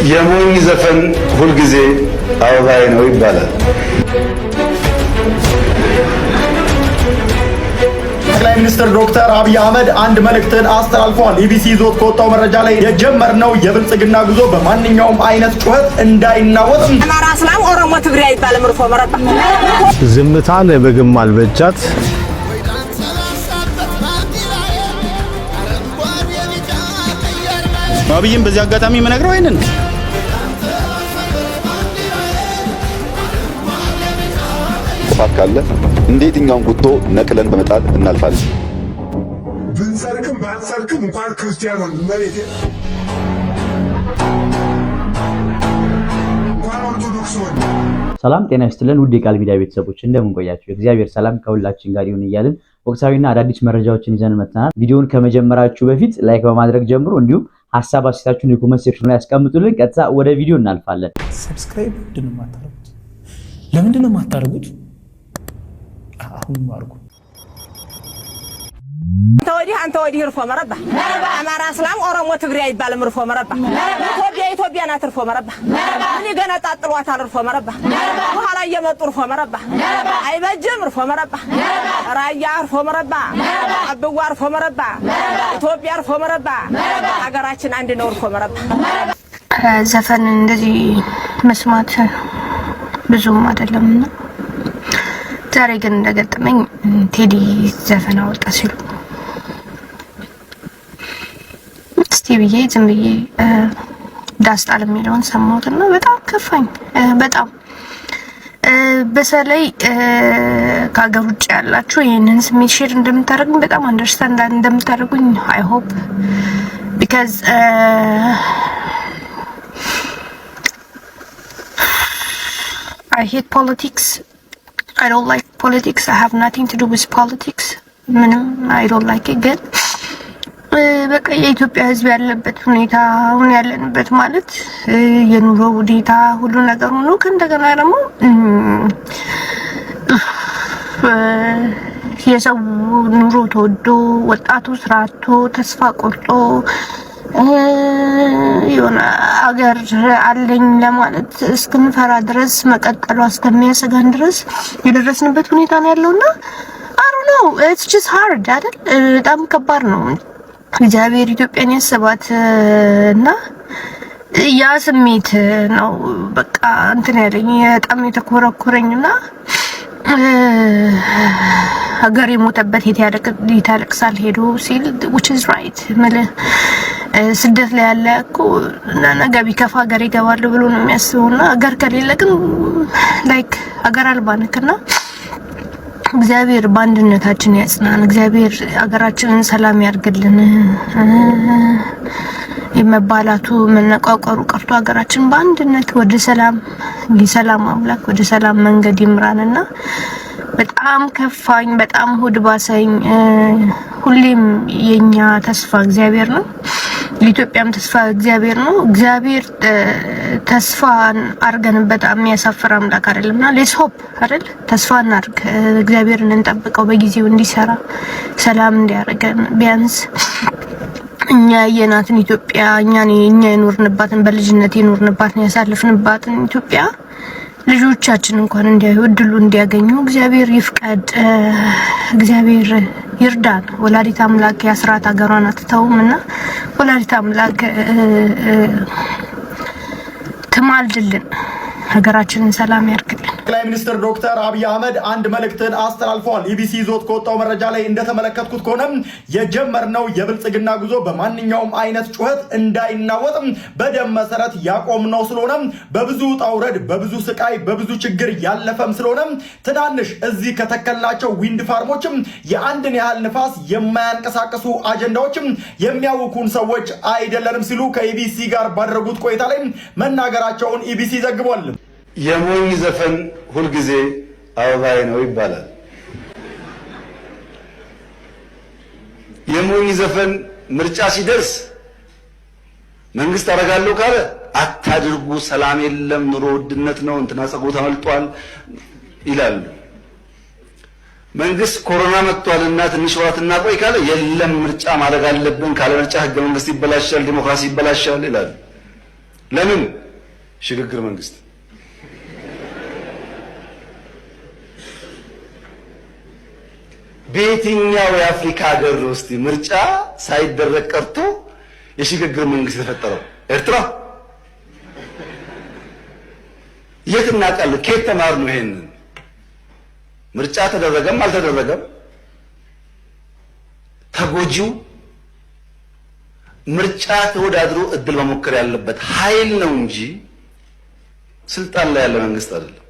የሞኝ ዘፈን ሁልጊዜ አበባዬ ነው ይባላል። ጠቅላይ ሚኒስትር ዶክተር አብይ አህመድ አንድ መልእክትን አስተላልፈዋል። ኢቢሲ ይዞት ከወጣው መረጃ ላይ የጀመርነው የብልጽግና ጉዞ በማንኛውም አይነት ጩኸት እንዳይናወጥ አማራ፣ እስላም፣ ኦሮሞ፣ ትግሬ አይባልም። እርፎ መረጣ ዝምታን በግም አልበጃት አብይም በዚህ አጋጣሚ መነግረው አይነን ጥፋት ካለ እንዴትኛውን ጉቶ ነቅለን በመጣል እናልፋለን። ብንሰርክም ባንሰርክም እንኳን ክርስቲያን ነው መሬት እንኳን ኦርቶዶክስ ነው። ሰላም ጤና ይስጥልን ውድ የቃል ሚዲያ ቤተሰቦች እንደምን ቆያችሁ? እግዚአብሔር ሰላም ከሁላችን ጋር ይሁን እያልን ወቅታዊና አዳዲስ መረጃዎችን ይዘን መጥተናል። ቪዲዮውን ከመጀመራችሁ በፊት ላይክ በማድረግ ጀምሮ እንዲሁም ሐሳብ አስተያየታችሁን የኮሜንት ሴክሽን ላይ ያስቀምጡልን። ቀጥታ ወደ ቪዲዮ እናልፋለን። ሰብስክራይብ ለምንድነው የማታደርጉት? አሁን ማርጉ። አንተ ወዲህ እርፎ መረጣ አማራ፣ እስላም፣ ኦሮሞ፣ ትግሬ አይባልም። እርፎ መረጣ ኢትዮጵያ ናት። እርፎ መረጣ እኔ ገና ጣጥሏታል። እርፎ መረጣ በኋላ እየመጡ እርፎ መረጣ አይበጅም። እርፎ መረጣ ራያ እርፎ መረጣ አብዋ እርፎ መረጣ ኢትዮጵያ እርፎ መረጣ ሀገራችን አንድ ነው። እርፎ መረጣ ዘፈን እንደዚህ መስማት ብዙም አይደለምና ዛሬ ግን እንደገጠመኝ ቴዲ ዘፈን አወጣ ሲሉ እስቲ ብዬ ዝም ብዬ ዳስጣል የሚለውን ሰማሁትና በጣም ከፋኝ። በጣም በተለይ ከሀገር ውጭ ያላችሁ ይህንን ስሜት ሼር እንደምታደርጉኝ በጣም አንደርስታንድ እንደምታደርጉኝ አይ ሆፕ ቢካዝ I hate politics. I don't like politics. I have nothing to do with politics. I don't like it. Good. በቃ የኢትዮጵያ ሕዝብ ያለበት ሁኔታ አሁን ያለንበት ማለት የኑሮ ሁኔታ ሁሉ ነገር ሆኖ ከእንደገና ደግሞ የሰው ኑሮ ተወዶ ወጣቱ ስራ አጥቶ ተስፋ ቆርጦ የሆነ አገር አለኝ ለማለት እስክንፈራ ድረስ መቀጠሉ እስከሚያሰጋን ድረስ የደረስንበት ሁኔታ ነው ያለውና አሩ ነው it's just hard አይደል? በጣም ከባድ ነው። እግዚአብሔር ኢትዮጵያን ያሰባት እና ያ ስሜት ነው በቃ እንትን ያለኝ በጣም የተኮረኮረኝና ሀገር የሞተበት ይታለቅሳል ሄዶ ሲል which is right ማለት ስደት ላይ ያለ እኮ ነገ ቢከፋ ሀገር ይገባል ብሎ ነው የሚያስበውና ሀገር ከሌለ ግን ላይክ ሀገር አልባ ነክና እግዚአብሔር በአንድነታችን ያጽናን። እግዚአብሔር ሀገራችንን ሰላም ያርግልን። የመባላቱ መነቋቋሩ ቀርቶ ሀገራችን በአንድነት ወደ ሰላም የሰላም አምላክ ወደ ሰላም መንገድ ይምራንና በጣም ከፋኝ። በጣም ሆድ ባሰኝ። ሁሌም የኛ ተስፋ እግዚአብሔር ነው። ለኢትዮጵያም ተስፋ እግዚአብሔር ነው። እግዚአብሔር ተስፋን አርገንበት የሚያሳፍር አምላክ አይደለምና ሌትስ ሆፕ አይደል? ተስፋ እናርግ። እግዚአብሔርን እንጠብቀው በጊዜው እንዲሰራ ሰላም እንዲያረገን ቢያንስ እኛ የናትን ኢትዮጵያ እኛ የኖርንባትን በልጅነት የኖርንባትን ያሳልፍንባትን ኢትዮጵያ ልጆቻችን እንኳን እንዲያዩ እድሉ እንዲያገኙ እግዚአብሔር ይፍቀድ። እግዚአብሔር ይርዳን። ወላዲት አምላክ ያስራት ሀገሯን አትተውምና ወላዲት አምላክ ትማልድልን፣ ሀገራችንን ሰላም ያርግልን። ጠቅላይ ሚኒስትር ዶክተር አብይ አህመድ አንድ መልእክትን አስተላልፈዋል። ኢቢሲ ይዞት ከወጣው መረጃ ላይ እንደተመለከትኩት ከሆነ የጀመርነው የብልጽግና ጉዞ በማንኛውም አይነት ጩኸት እንዳይናወጥ በደም መሰረት ያቆምነው ስለሆነ በብዙ ውጣ ውረድ፣ በብዙ ስቃይ፣ በብዙ ችግር ያለፈም ስለሆነ ትናንሽ እዚህ ከተከልናቸው ዊንድ ፋርሞችም የአንድን ያህል ንፋስ የማያንቀሳቀሱ አጀንዳዎችም የሚያውኩን ሰዎች አይደለንም ሲሉ ከኢቢሲ ጋር ባደረጉት ቆይታ ላይ መናገራቸውን ኢቢሲ ዘግቧል። የሞኝ ዘፈን ሁልጊዜ አበባዬ ነው ይባላል። የሞኝ ዘፈን ምርጫ ሲደርስ መንግስት አረጋለሁ ካለ አታድርጉ፣ ሰላም የለም፣ ኑሮ ውድነት ነው፣ እንትና ጸጉሩ ተመልጧል ይላሉ። መንግስት ኮሮና መጥቷልና ትንሽ ወራትና ቆይ ካለ የለም ምርጫ ማድረግ አለብን፣ ካለ ምርጫ ህገ መንግስት ይበላሻል፣ ዲሞክራሲ ይበላሻል ይላሉ። ለምን ሽግግር መንግስት በየትኛው የአፍሪካ ሀገር ውስጥ ምርጫ ሳይደረግ ቀርቶ የሽግግር መንግስት የተፈጠረው? ኤርትራ። የት እናውቃለን? ከየት ተማርነው? ይሄንን ምርጫ ተደረገም አልተደረገም ተጎጂው ምርጫ ተወዳድሮ እድል መሞከር ያለበት ኃይል ነው እንጂ ስልጣን ላይ ያለ መንግስት አይደለም።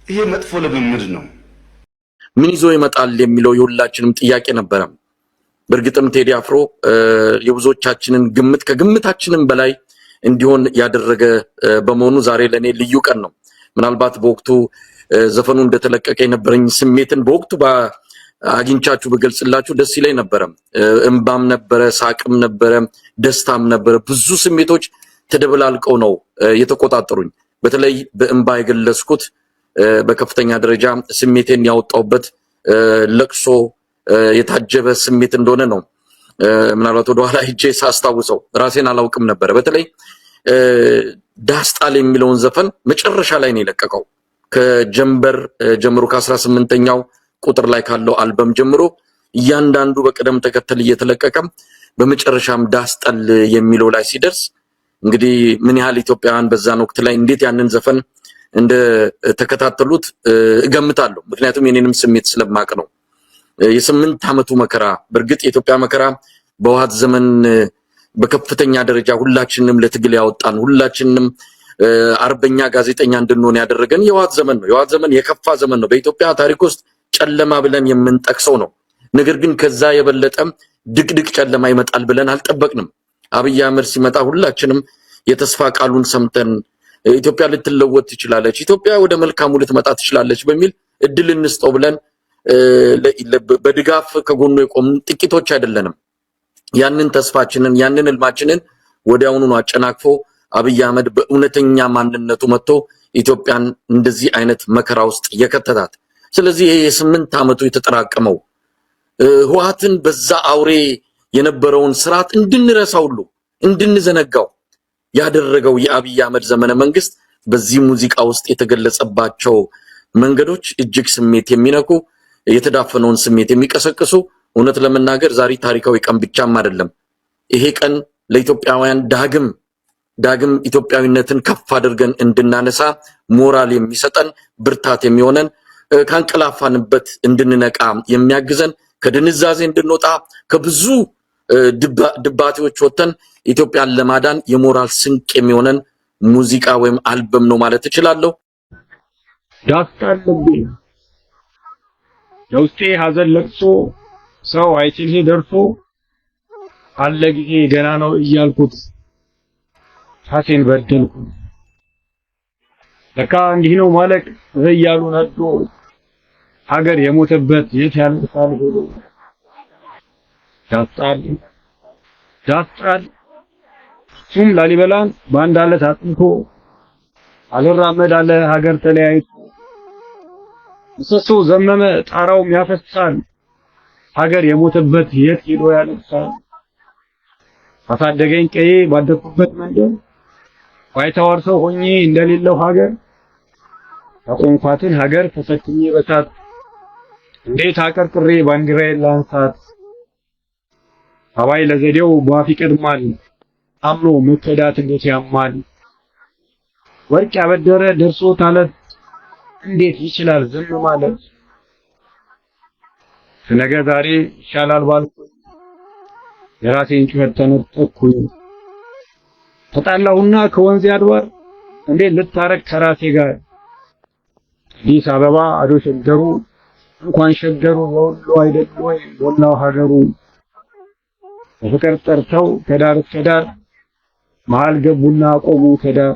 ይሄ መጥፎ ልምምድ ነው። ምን ይዞ ይመጣል የሚለው የሁላችንም ጥያቄ ነበረ። በእርግጥም ቴዲ አፍሮ የብዙዎቻችንን ግምት ከግምታችንም በላይ እንዲሆን ያደረገ በመሆኑ ዛሬ ለኔ ልዩ ቀን ነው። ምናልባት በወቅቱ ዘፈኑ እንደተለቀቀ የነበረኝ ስሜትን በወቅቱ አግኝቻችሁ በገልጽላችሁ ደስ ይለኝ ነበረ። እንባም ነበረ፣ ሳቅም ነበረ፣ ደስታም ነበረ። ብዙ ስሜቶች ተደበላልቀው ነው የተቆጣጠሩኝ። በተለይ በእንባ የገለጽኩት በከፍተኛ ደረጃ ስሜቴን ያወጣውበት ለቅሶ የታጀበ ስሜት እንደሆነ ነው። ምናልባት ወደ ኋላ ሄጄ ሳስታውሰው ራሴን አላውቅም ነበር። በተለይ ዳስጣል የሚለውን ዘፈን መጨረሻ ላይ ነው የለቀቀው። ከጀንበር ጀምሮ ከ18ኛው ቁጥር ላይ ካለው አልበም ጀምሮ እያንዳንዱ በቀደም ተከተል እየተለቀቀ በመጨረሻም ዳስጣል የሚለው ላይ ሲደርስ እንግዲህ ምን ያህል ኢትዮጵያውያን በዛን ወቅት ላይ እንዴት ያንን ዘፈን እንደ ተከታተሉት እገምታለሁ። ምክንያቱም የኔንም ስሜት ስለማቅ ነው። የ8 ዓመቱ መከራ፣ በእርግጥ የኢትዮጵያ መከራ በዋት ዘመን በከፍተኛ ደረጃ ሁላችንንም ለትግል ያወጣን፣ ሁላችንንም አርበኛ ጋዜጠኛ እንድንሆን ያደረገን የዋት ዘመን ነው። የዋት ዘመን የከፋ ዘመን ነው። በኢትዮጵያ ታሪክ ውስጥ ጨለማ ብለን የምንጠቅሰው ነው። ነገር ግን ከዛ የበለጠ ድቅድቅ ጨለማ ይመጣል ብለን አልጠበቅንም። አብይ አህመድ ሲመጣ ሁላችንም የተስፋ ቃሉን ሰምተን ኢትዮጵያ ልትለወጥ ትችላለች፣ ኢትዮጵያ ወደ መልካሙ ልትመጣ ትችላለች በሚል እድል እንስጠው ብለን በድጋፍ ከጎኑ የቆምን ጥቂቶች አይደለንም። ያንን ተስፋችንን ያንን ህልማችንን ወዲያውኑ አጨናቅፎ አብይ አህመድ በእውነተኛ ማንነቱ መጥቶ ኢትዮጵያን እንደዚህ አይነት መከራ ውስጥ የከተታት። ስለዚህ ይሄ የ8 ዓመቱ የተጠራቀመው ህወሓትን በዛ አውሬ የነበረውን ስርዓት እንድንረሳው ሁሉ እንድንዘነጋው ያደረገው የአብይ አህመድ ዘመነ መንግስት በዚህ ሙዚቃ ውስጥ የተገለጸባቸው መንገዶች እጅግ ስሜት የሚነኩ የተዳፈነውን ስሜት የሚቀሰቅሱ፣ እውነት ለመናገር ዛሬ ታሪካዊ ቀን ብቻም አይደለም። ይሄ ቀን ለኢትዮጵያውያን ዳግም ኢትዮጵያዊነትን ከፍ አድርገን እንድናነሳ ሞራል የሚሰጠን ብርታት የሚሆነን ካንቀላፋንበት እንድንነቃ የሚያግዘን ከድንዛዜ እንድንወጣ ከብዙ ድባቴዎች ወጥተን ኢትዮጵያን ለማዳን የሞራል ስንቅ የሚሆነን ሙዚቃ ወይም አልበም ነው ማለት እችላለሁ። ዳስጣልብኝ የውስጤ ሐዘን ለቅሶ ሰው አይችልህ ደርሶ አለ ጊዜ ገና ነው እያልኩት ራሴን በደልኩ። ለካ እንዲህ ነው ማለቅ እያሉ ነዶ ሀገር የሞተበት የት ያልፋል ብሎ ዳስጣል ሱም ላሊበላን በአንድ አለት አጥንቶ አልራመድ አለ ሀገር ተለያይቶ ምሰሶ ዘመመ ጣራውም ያፈሳል ሀገር የሞተበት የት ሄዶ ያለቅሳል። አሳደገኝ ቀዬ ባደኩበት መንደር ባይተዋር ሰው ሆኜ እንደሌለው ሀገር ያቆምኳትን ሀገር ተሰክኜ በሳት እንዴት አቀርቅሬ ባንዲራዬን ላንሳት። አባይ ለዘዴው ቧፍ ይቀድማል አምኖ መከዳት እንዴት ያማል። ወርቅ ያበደረ ደርሶ ታለት እንዴት ይችላል ዝም ማለት። ነገ ዛሬ ይሻላል ባልኩኝ የራሴን ጩኸት ተነጠቅኩኝ። ተጣላሁና ከወንዝ አድባር እንዴት ልታረቅ ከራሴ ጋር። አዲስ አበባ አዶ ሸገሩ እንኳን ሸገሩ የወሎ አይደል ወይ ወላው ሀገሩ። በፍቅር ጠርተው ከዳር እስከ ዳር መሃል ገቡና ቆሙ ከዳር።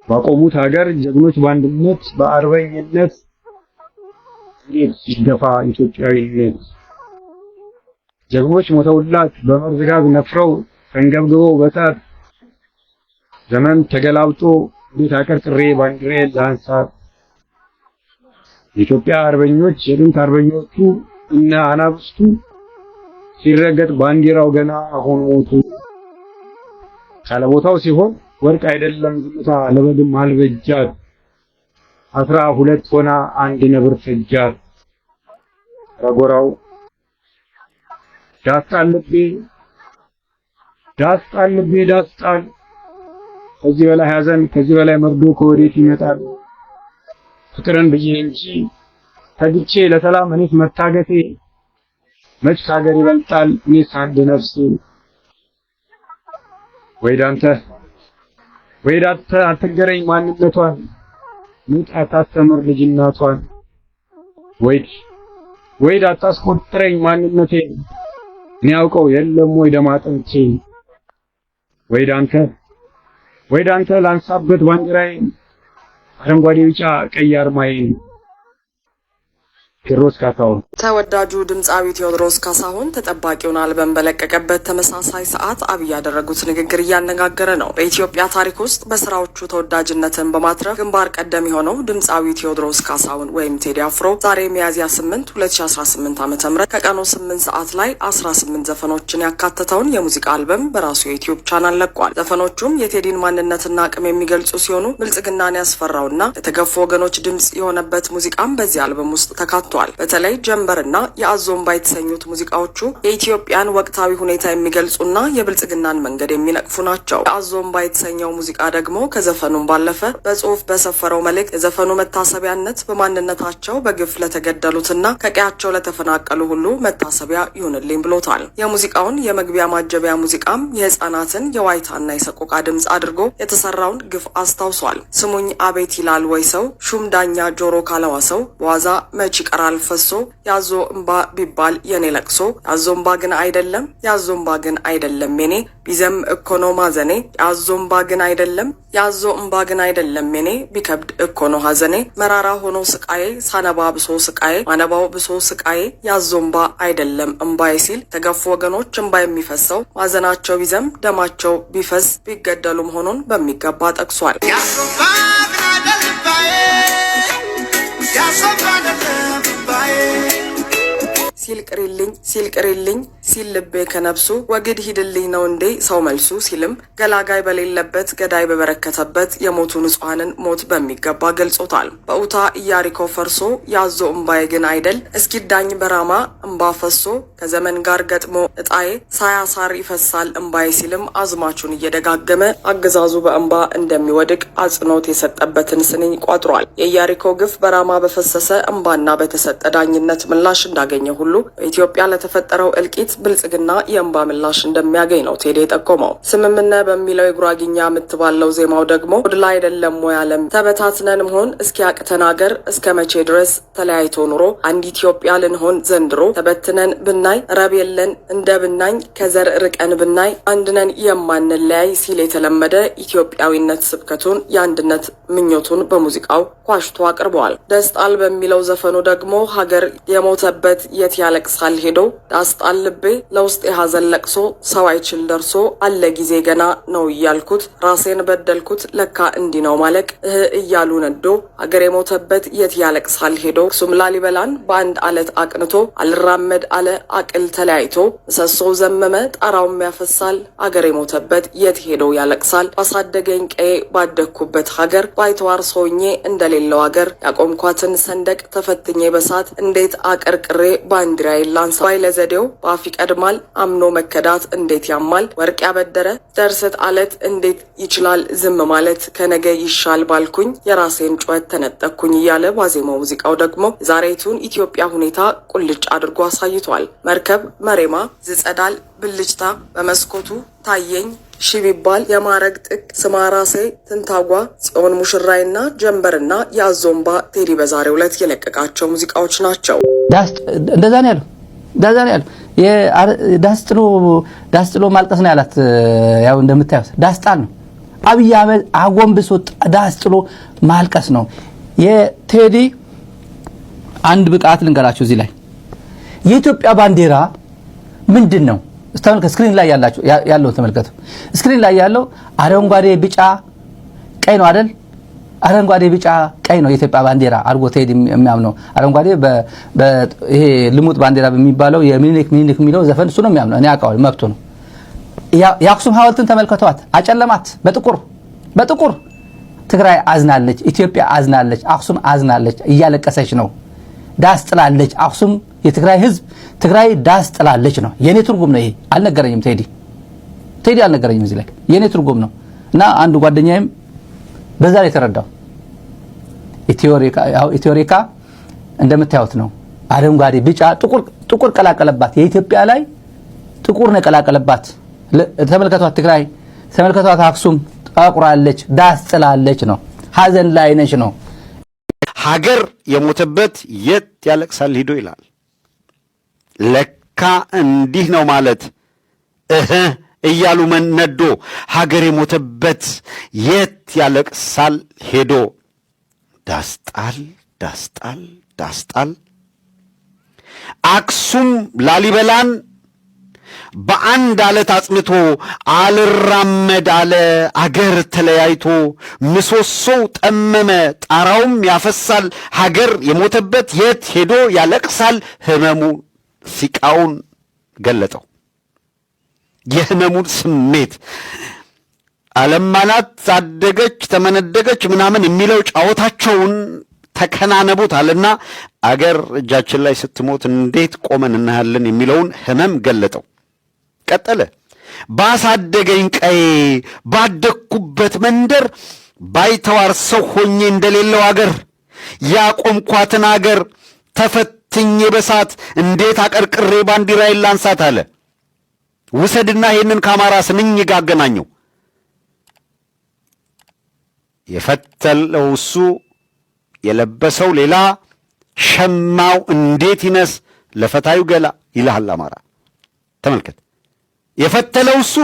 ባቆሙት ሀገር ጀግኖች በአንድነት በአርበኝነት እንዴት ሲደፋ ኢትዮጵያዊነት። ጀግኖች ሞተውላት በመርዝ ጋዝ ነፍረው ተንገብግበው በሳት ዘመን ተገላብጦ እንዴት አቀርቅሬ ባንዲራዬን ላንሳት። የኢትዮጵያ አርበኞች የጥንት አርበኞቹ እና አናብስቱ ሲረገጥ ባንዲራው ገና አሁን ሞቱ። ካለ ቦታው ሲሆን ወርቅ አይደለም ዝምታ ለበግም አልበጃት 12 ሆና አንድ ነብር ፈጃት ረጎራው ዳስጣል ከዚህ በላይ ሐዘን ከዚህ በላይ መርዶ ከወዴት ይመጣል ፍቅርን ብዬ እንጂ ተግቼ ለሰላም እኔስ መታገቴ መች ካገር ይበልጣል እኔስ አንድ ነፍስ ወይዳንተ አትገረኝ ማንነቷን ምጥ አታስተምር ልጅናቷን ወይድ አታስቆጥረኝ ማንነቴን እኔ አውቀው የለም ወይ ደማጥንቴ ወይዳንተ ላንሳበት ባንዲራዬን አረንጓዴ ቢጫ ቀይ አርማዬን ቴዎድሮስ ካሳሁን ተወዳጁ ድምጻዊ ቴዎድሮስ ካሳሁን ተጠባቂውን አልበም በለቀቀበት ተመሳሳይ ሰዓት አብይ ያደረጉት ንግግር እያነጋገረ ነው። በኢትዮጵያ ታሪክ ውስጥ በስራዎቹ ተወዳጅነትን በማትረፍ ግንባር ቀደም የሆነው ድምጻዊ ቴዎድሮስ ካሳሁን ወይም ቴዲ አፍሮ ዛሬ ሚያዝያ 8 2018 ዓ.ም ከቀኑ 8 ሰዓት ላይ 18 ዘፈኖችን ያካተተውን የሙዚቃ አልበም በራሱ የዩቲዩብ ቻናል ለቋል። ዘፈኖቹም የቴዲን ማንነትና አቅም የሚገልጹ ሲሆኑ ብልጽግናን ያስፈራውና ለተገፉ ወገኖች ድምጽ የሆነበት ሙዚቃም በዚህ አልበም ውስጥ ተካቷል። በተለይ ጀንበርና የአዞምባ የተሰኙት ሙዚቃዎቹ የኢትዮጵያን ወቅታዊ ሁኔታ የሚገልጹና የብልጽግናን መንገድ የሚነቅፉ ናቸው። የአዞምባ የተሰኘው ሙዚቃ ደግሞ ከዘፈኑም ባለፈ በጽሁፍ በሰፈረው መልእክት የዘፈኑ መታሰቢያነት በማንነታቸው በግፍ ለተገደሉትና ከቀያቸው ለተፈናቀሉ ሁሉ መታሰቢያ ይሁንልኝ ብሎታል። የሙዚቃውን የመግቢያ ማጀቢያ ሙዚቃም የህፃናትን የዋይታና የሰቆቃ ድምጽ አድርጎ የተሰራውን ግፍ አስታውሷል። ስሙኝ አቤት ይላል ወይ ሰው ሹም ዳኛ ጆሮ ካለዋሰው በዋዛ መች ይቀራል ፈሶ ያዞ እምባ ቢባል የኔ ለቅሶ ያዞ እምባ ግን አይደለም የኔ ቢዘም እኮ ነው ማዘኔ ያዞ እምባ ግን አይደለም የኔ ቢከብድ እኮ ነው ሐዘኔ መራራ ሆኖ ስቃዬ ሳነባ ብሶ ስቃዬ ማነባው ብሶ ስቃዬ ያዞ እምባ አይደለም እምባዬ ሲል ተገፉ ወገኖች እምባ የሚፈሰው ማዘናቸው ቢዘም ደማቸው ቢፈስ ቢገደሉ መሆኑን በሚገባ ጠቅሷል። ሲል ቅሪልኝ ሲል ልቤ ከነብሱ ወግድ ሂድልኝ ነው እንዴ ሰው መልሱ ሲልም ገላጋይ በሌለበት ገዳይ በበረከተበት የሞቱ ንጹሐንን ሞት በሚገባ ገልጾታል። በኡታ ኢያሪኮ ፈርሶ ያዞ እምባዬ ግን አይደል እስኪዳኝ በራማ እምባ ፈሶ ከዘመን ጋር ገጥሞ እጣዬ ሳያሳር ይፈሳል እምባዬ ሲልም አዝማቹን እየደጋገመ አገዛዙ በእምባ እንደሚወድቅ አጽንኦት የሰጠበትን ስንኝ ቋጥሯል። የኢያሪኮ ግፍ በራማ በፈሰሰ እምባና በተሰጠ ዳኝነት ምላሽ እንዳገኘ ሁሉ በኢትዮጵያ ለተፈጠረው እልቂት ብልጽግና የእምባ ምላሽ እንደሚያገኝ ነው ቴዲ የጠቆመው። ስምምነ በሚለው የጉራጊኛ የምትባለው ዜማው ደግሞ ወድላ አይደለም ወይ ዓለም ተበታትነን መሆን እስኪያቅተን አገር እስከ መቼ ድረስ ተለያይቶ ኑሮ አንድ ኢትዮጵያ ልንሆን ዘንድሮ ተበትነን ብናይ ረብ የለን እንደ ብናኝ ከዘር ርቀን ብናይ አንድነን የማንለያይ ሲል የተለመደ ኢትዮጵያዊነት ስብከቱን የአንድነት ምኞቱን በሙዚቃው ኳሽቶ አቅርበዋል። ደስጣል በሚለው ዘፈኑ ደግሞ ሀገር የሞተበት የት ያለቅሳል ሄዶ ዳስጣል ልቤ ለውስጥ የሐዘን ለቅሶ ሰው አይችል ደርሶ አለ ጊዜ ገና ነው እያልኩት ራሴን በደልኩት ለካ እንዲ ነው ማለቅ እያሉ ነዶ ሀገር የሞተበት የት ያለቅሳል ሄዶ ሱም ላሊበላን በአንድ አለት አቅንቶ አልራመድ አለ አቅል ተለያይቶ ምሰሶው ዘመመ ጣራውም ያፈሳል ሀገር የሞተበት የት ሄዶ ያለቅሳል ባሳደገኝ ቀዬ ባደግኩበት ሀገር ባይተዋር ሰውኜ እንደሌለው ሀገር ያቆምኳትን ሰንደቅ ተፈትኜ በሳት እንዴት አቀርቅሬ ባንዲራ ይላንሳ ባይለዘዴው በአፍ ይቀድማል አምኖ መከዳት እንዴት ያማል ወርቅ ያበደረ ደርሰት አለት እንዴት ይችላል ዝም ማለት ከነገ ይሻል ባልኩኝ የራሴን ጩኸት ተነጠቅኩኝ እያለ ዋዜማው ሙዚቃው ደግሞ ዛሬቱን ኢትዮጵያ ሁኔታ ቁልጭ አድርጎ አሳይቷል። መርከብ መሬማ ዝጸዳል ብልጭታ በመስኮቱ ታየኝ ሺቢባል የማረግ ጥቅ ስማራሴ ትንታጓ ጽዮን ሙሽራይና ጀንበርና የአዞምባ ቴዲ በዛሬው ዕለት የለቀቃቸው ሙዚቃዎች ናቸው። እንደዛ ነው ያለው ዳስጥሎ ማልቀስ ነው ያላት። ያው እንደምታዩት ዳስጣል ነው። አብይ አህመድ አጎንብሶ ዳስጥሎ ማልቀስ ነው። የቴዲ አንድ ብቃት ልንገራችሁ እዚህ ላይ የኢትዮጵያ ባንዲራ ምንድን ነው? ስክሪን ላይ ያለው ተመልከቱ። ስክሪን ላይ ያለው አረንጓዴ ቢጫ ቀይ ነው አይደል? አረንጓዴ ቢጫ ቀይ ነው የኢትዮጵያ ባንዲራ አድርጎ ቴዲ የሚያምነው። አረንጓዴ ይሄ ልሙጥ ባንዲራ በሚባለው የሚኒሊክ የሚለው ዘፈን እሱ ነው የሚያምነው። እኔ አውቃለሁ፣ መብቱ ነው። የአክሱም ሐውልትን ተመልከቷት፣ አጨለማት። በጥቁር ትግራይ አዝናለች፣ ኢትዮጵያ አዝናለች፣ አክሱም አዝናለች፣ እያለቀሰች ነው። ዳስ ጥላለች አክሱም፣ የትግራይ ህዝብ ትግራይ ዳስ ጥላለች ነው። የኔ ትርጉም ነው ይሄ። አልነገረኝም ቴዲ አልነገረኝም። እዚህ ላይ የኔ ትርጉም ነው እና አንድ ጓደኛዬም በዛ ላይ ተረዳው። ኢትዮሪካ እንደምታዩት ነው። አረንጓዴ፣ ቢጫ፣ ጥቁር ቀላቀለባት። የኢትዮጵያ ላይ ጥቁር ነው ቀላቀለባት። ተመልከቷት ትግራይ፣ ተመልከቷት አክሱም ጠቁራለች፣ ዳስ ጥላለች ነው። ሀዘን ላይ ነች ነው። ሀገር የሞተበት የት ያለቅሳል ሂዶ ይላል። ለካ እንዲህ ነው ማለት እያሉ መነዶ ሀገር የሞተበት የት ያለቅሳል ሄዶ ዳስጣል አክሱም ላሊበላን በአንድ አለት አጽንቶ አልራመድ አለ አገር ተለያይቶ ምሰሶው ጠመመ ጣራውም ያፈሳል ሀገር የሞተበት የት ሄዶ ያለቅሳል ህመሙ ሲቃውን ገለጠው። የህመሙን ስሜት አለማናት አደገች ተመነደገች ምናምን የሚለው ጫወታቸውን ተከናነቡታልና አገር እጃችን ላይ ስትሞት እንዴት ቆመን እናያለን የሚለውን ህመም ገለጠው። ቀጠለ። ባሳደገኝ ቀዬ ባደግኩበት መንደር ባይተዋር ሰው ሆኜ እንደሌለው አገር ያቆምኳትን አገር ተፈትኜ በሳት እንዴት አቀርቅሬ ባንዲራዬን ላንሳት አለ። ውሰድና ይህንን ከአማራ ስንኝ ጋር አገናኘው። የፈተለው እሱ የለበሰው ሌላ ሸማው እንዴት ይነስ ለፈታዩ ገላ ይልሃል አማራ። ተመልከት። የፈተለው እሱ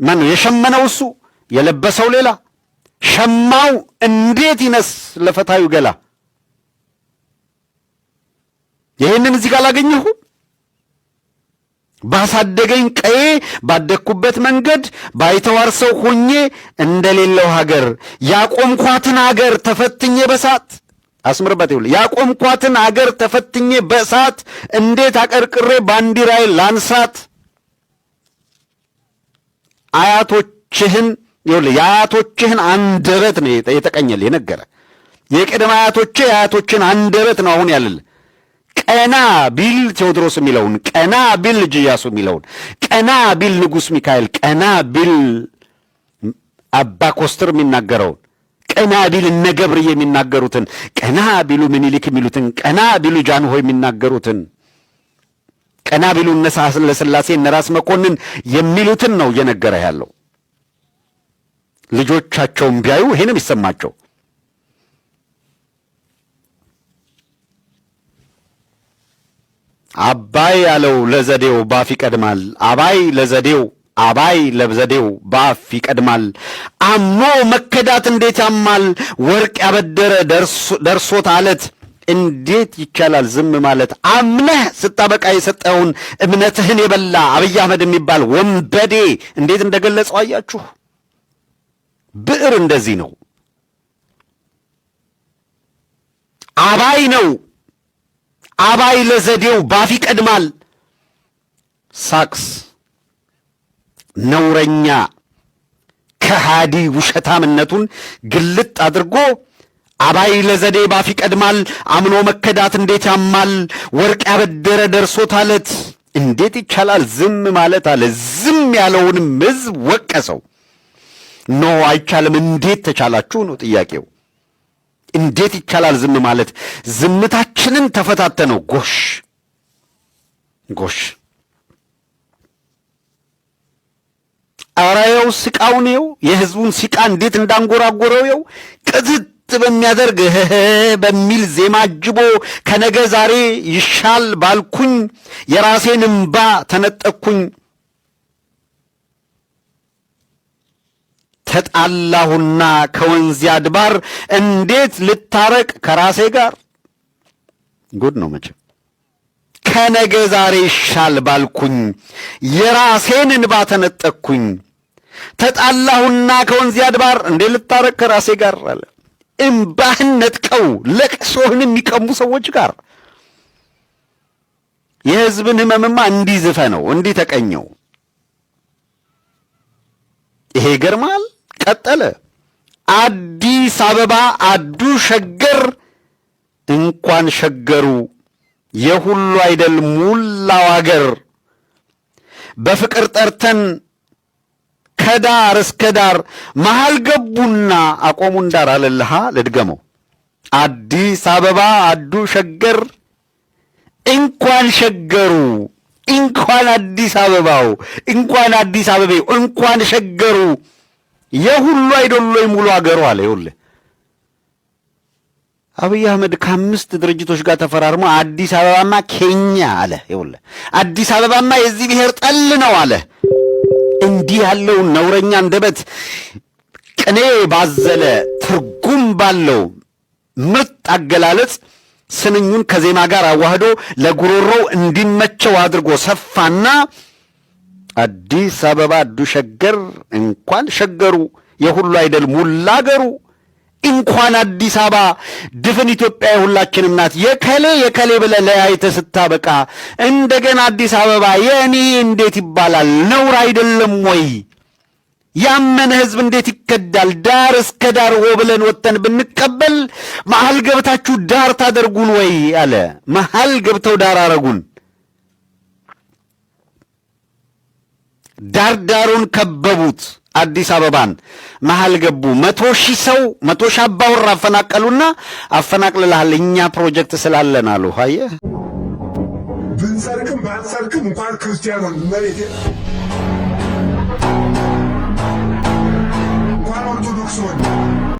ማነው? የሸመነው እሱ የለበሰው ሌላ ሸማው እንዴት ይነስ ለፈታዩ ገላ። ይህንን እዚህ ጋር አላገኘሁ። ባሳደገኝ ቀዬ ባደግኩበት መንገድ ባይተዋር ሰው ሆኜ እንደሌለው ሀገር ያቆምኳትን ሀገር ተፈትኜ በሳት አስምርበት ይሁን ያቆምኳትን ሀገር ተፈትኜ በሳት እንዴት አቀርቅሬ ባንዲራዬ ላንሳት። አያቶችህን ይኸውልህ የአያቶችህን አንደበት ነው የተቀኘል የነገረ የቅድመ አያቶችን አንደበት ነው አሁን ያለልህ። ቀና ቢል ቴዎድሮስ የሚለውን ቀና ቢል ልጅ ኢያሱ የሚለውን ቀና ቢል ንጉሥ ሚካኤል ቀና ቢል አባ ኮስተር የሚናገረውን ቀና ቢል እነ ገብርዬ የሚናገሩትን ቀና ቢሉ ምኒልክ የሚሉትን ቀና ቢሉ ጃንሆይ የሚናገሩትን ቀና ቢሉ እነ ለሥላሴ እነ ራስ መኮንን የሚሉትን ነው እየነገረ ያለው። ልጆቻቸውም ቢያዩ ይሄንም ይሰማቸው። አባይ ያለው ለዘዴው ባፍ ይቀድማል። አባይ ለዘዴው ባፍ ይቀድማል። አምኖ መከዳት እንዴት ያማል። ወርቅ ያበደረ ደርሶት አለት እንዴት ይቻላል ዝም ማለት። አምነህ ስታበቃ የሰጠውን እምነትህን የበላ አብይ አህመድ የሚባል ወንበዴ እንዴት እንደገለጸው አያችሁ። ብዕር እንደዚህ ነው። አባይ ነው። አባይ ለዘዴው ባፍ ይቀድማል። ሳክስ ነውረኛ ከሃዲ ውሸታምነቱን ግልጥ አድርጎ አባይ ለዘዴ ባፍ ይቀድማል። አምኖ መከዳት እንዴት ያማል። ወርቅ ያበደረ ደርሶት አለት እንዴት ይቻላል ዝም ማለት አለ። ዝም ያለውንም ሕዝብ ወቀሰው። ኖ አይቻልም። እንዴት ተቻላችሁ ነው ጥያቄው። እንዴት ይቻላል ዝም ማለት? ዝምታችንን ተፈታተነው። ጎሽ አራየው ስቃውኔው የህዝቡን ሲቃ እንዴት እንዳንጎራጎረው የው ቅዝት በሚያደርግ በሚል ዜማ አጅቦ ከነገ ዛሬ ይሻል ባልኩኝ የራሴን እምባ ተነጠቅኩኝ። ተጣላሁና ከወንዝ አድባር እንዴት ልታረቅ ከራሴ ጋር። ጉድ ነው መቼም። ከነገ ዛሬ ይሻል ባልኩኝ የራሴን እንባ ተነጠቅኩኝ። ተጣላሁና ከወንዝ አድባር እንዴት ልታረቅ ከራሴ ጋር አለ። እምባህን ነጥቀው ለቅሶህን የሚቀሙ ሰዎች ጋር የህዝብን ህመምማ እንዲህ ዝፈነው እንዲህ ተቀኘው። ይሄ ይገርማል። ቀጠለ። አዲስ አበባ አዱ ሸገር እንኳን ሸገሩ የሁሉ አይደል ሙላው አገር በፍቅር ጠርተን ከዳር እስከ ዳር መሃል ገቡና አቆሙን ዳር አለልሃ። ልድገመው። አዲስ አበባ አዱ ሸገር እንኳን ሸገሩ እንኳን አዲስ አበባው እንኳን አዲስ አበቤው እንኳን ሸገሩ የሁሉ አይደል ሙሉ አገሩ አለ። ይኸውልህ አብይ አህመድ ከ5 ድርጅቶች ጋር ተፈራርሞ አዲስ አበባማ ኬኛ አለ። ይኸውልህ አዲስ አበባማ የዚህ ብሔር ጠል ነው አለ። እንዲህ ያለው ነውረኛ አንደበት ቅኔ ባዘለ ትርጉም ባለው ምርጥ አገላለጽ ስንኙን ከዜማ ጋር አዋህዶ ለጉሮሮው እንዲመቸው አድርጎ ሰፋና አዲስ አበባ አዱ ሸገር እንኳን ሸገሩ የሁሉ አይደል ሙላ አገሩ እንኳን አዲስ አበባ ድፍን ኢትዮጵያ የሁላችንም ናት የከሌ ብለህ ለያይተህ ስታበቃ እንደገና አዲስ አበባ የኔ እንዴት ይባላል? ነውር አይደለም ወይ? ያመነ ህዝብ እንዴት ይከዳል? ዳር እስከ ዳር ብለን ወጥተን ብንቀበል መሃል ገብታችሁ ዳር ታደርጉን ወይ አለ። መሃል ገብተው ዳር አረጉን። ዳር ዳሩን ከበቡት። አዲስ አበባን መሃል ገቡ። 100,000 ሰው 100,000 አባወራ አፈናቀሉና አፈናቅልልሃል እኛ ፕሮጀክት ስላለን አሉ። አየህ ብንሰርክም ባንሰርክም እንኳን ክርስቲያኖን መሬት እንኳን ኦርቶዶክስ ሆነ